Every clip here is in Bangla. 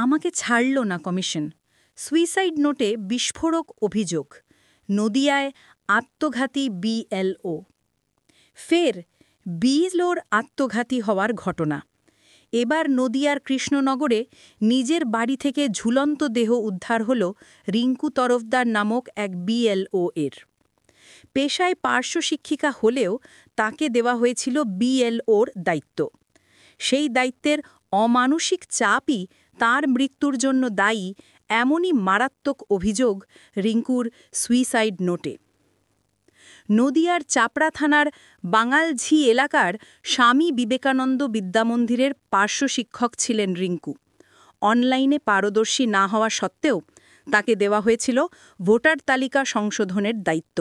আমাকে ছাড়ল না কমিশন। সুইসাইড নোটে বিস্ফোরক অভিযোগ। নদিয়ায় আত্মঘাতী বিএলও। ফের বিএলওর আত্মঘাতী হওয়ার ঘটনা। এবার নদিয়ার কৃষ্ণনগরে নিজের বাড়ি থেকে ঝুলন্ত দেহ উদ্ধার হল রিঙ্কু তরফদার নামক এক বিএলও এর। পেশায় পার্শ্ব শিক্ষিকা হলেও তাকে দেওয়া হয়েছিল বিএলওর দায়িত্ব। সেই দায়িত্বের অমানসিক চাপই তার মৃত্যুর জন্য দায়ী, এমনই মারাত্মক অভিযোগ রিঙ্কুর সুইসাইড নোটে। নদিয়ার চাপড়া থানার বাঙালঝি এলাকার স্বামী বিবেকানন্দ বিদ্যামন্দিরের পার্শ্ব শিক্ষক ছিলেন রিঙ্কু। অনলাইনে পারদর্শী না হওয়া সত্ত্বেও তাকে দেওয়া হয়েছিল ভোটার তালিকা সংশোধনের দায়িত্ব।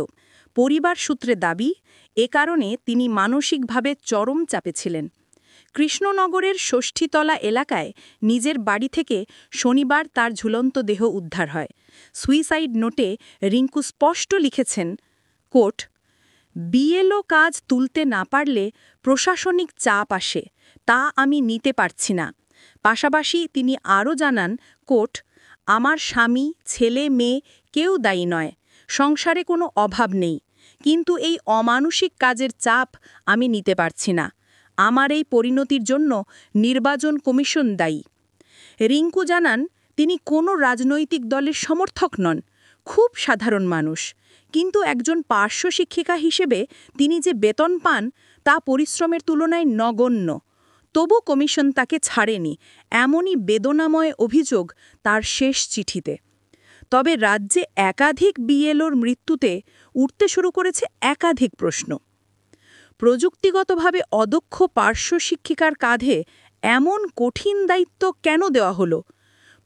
পরিবার সূত্রে দাবি, এ কারণে তিনি মানসিকভাবে চরম চাপে ছিলেন। কৃষ্ণনগরের ষষ্ঠীতলা এলাকায় নিজের বাড়ি থেকে শনিবার তার ঝুলন্ত দেহ উদ্ধার হয়। সুইসাইড নোটে রিঙ্কু স্পষ্ট লিখেছেন, কোট, বিএলও কাজ তুলতে না পারলে প্রশাসনিক চাপ আসে, তা আমি নিতে পারছি না। পাশাপাশি তিনি আরও জানান, কোট, আমার স্বামী, ছেলে, মেয়ে কেউ দায়ী নয়, সংসারে কোনো অভাব নেই, কিন্তু এই অমানসিক কাজের চাপ আমি নিতে পারছি না। আমার এই পরিণতির জন্য নির্বাচন কমিশন দায়ী। রিঙ্কু জানান, তিনি কোনো রাজনৈতিক দলের সমর্থক নন, খুব সাধারণ মানুষ, কিন্তু একজন পার্শ্ব শিক্ষিকা হিসেবে তিনি যে বেতন পান তা পরিশ্রমের তুলনায় নগণ্য। তবু কমিশন তাকে ছাড়েনি, এমনই বেদনাময় অভিযোগ তার শেষ চিঠিতে। তবে রাজ্যে একাধিক বিএলওর মৃত্যুতে উঠতে শুরু করেছে একাধিক প্রশ্ন। প্রযুক্তিগতভাবে অদক্ষ পার্শ্ব শিক্ষিকার কাঁধে এমন কঠিন দায়িত্ব কেন দেওয়া হলো?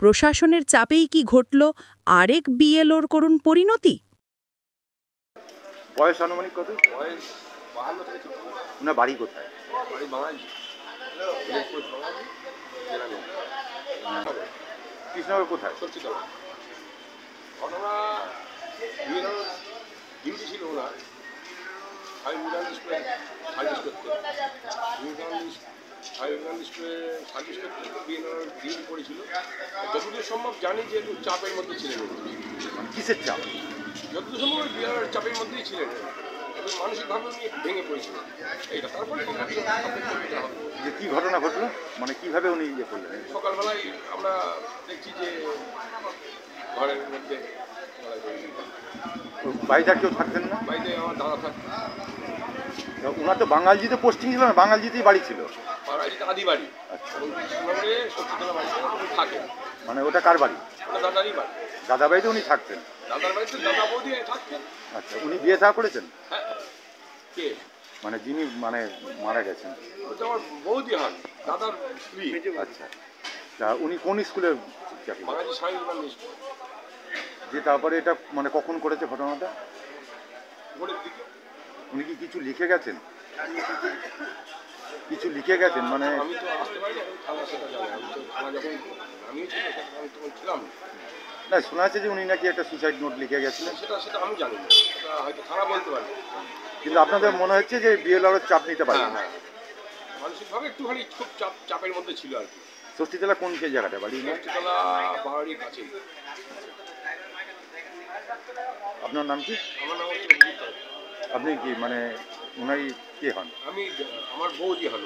প্রশাসনের চাপেই কি ঘটল আরেক বিএলওর করুণ পরিণতি? বয়স আনুমানিক কত? বয়স 52 থেকে 54। না, বাড়ি কোথায়? বাড়ি বাঙালি। কৃষ্ণনগর কোথায়? ষষ্ঠীতলা। ঘটনা ডিউটি ছিল ওনার, বিবেকানন্দ স্কুলে সার্ভিস করতে। বিবেকানন্দ স্কুলে সার্ভিস করতে বিএলওর ডিউটি পড়েছিল। যতদূর সম্ভব জানি যে একটু চাপের মধ্যে ছিলেন। কিসের চাপ? যতদূর সম্ভব বিএলওর চাপের মধ্যেই ছিলেন, এবং মানসিকভাবে উনি ভেঙে পড়েছিলেন। এইটা তারপরে যে কী ঘটনা ঘটলো, মানে কীভাবে উনি ইয়ে করলেন? সকালবেলায় আমরা দেখছি যে ঘরের মধ্যে বাড়িতে কেউ থাকতেন না। বাড়িতে আমার দাদা থাকতেন। ওনার তো বাঙালজিতে পোস্টিং ছিল না, বাঙালজিতেই বাড়ি ছিল। বাঙালজিতে আদি বাড়ি। আচ্ছা, ষষ্ঠীতলা বাড়িতে থাকে। মানে ওটা কার বাড়ি? ওটা দাদারই বাড়ি। দাদা বাড়িতে উনি থাকতেন? দাদার বাড়িতে দাদা বৌদি থাকতেন। আচ্ছা, উনি বিয়ে থা করেছেন? হ্যাঁ। কে? মানে যিনি মানে মারা গেছেন? ওটা আমার বৌদি হন, দাদার স্ত্রী। আচ্ছা, তা উনি কোন স্কুলে চাকরি? বাঙালি স্বামী বিবেকানন্দ স্কুল। যে তারপরে এটা মানে কখন করেছে ঘটনাটা? ভোরের দিকে। উনি কি কিছু লিখে গেছেন? কিছু লিখে গেছেন মানে? আমি তো আসতে পারিনি, থানা সেটা জানি। আমি তো থানা যখন আমি তখন ছিলাম না। শোনা যাচ্ছে যে উনি নাকি একটা সুইসাইড নোট লিখে গেছিলেন। সেটা আমি জানি না, সেটা হয়তো থানা বলতে পারে। কিন্তু আপনাদের মনে হচ্ছে যে বিএলওর চাপ নিতে পারে? হ্যাঁ, মানসিকভাবে একটুখানি খুব চাপের মধ্যে ছিল আর কি। ষষ্ঠীতলা কোন সেই জায়গাটা বাড়ি? ষষ্ঠীতলা বাড়ির কাছে। আপনার নাম কি? আমার নাম হচ্ছে অভিজিৎ। আপনি কি মানে ওনারই কে হন? আমি আমার বৌদি হন।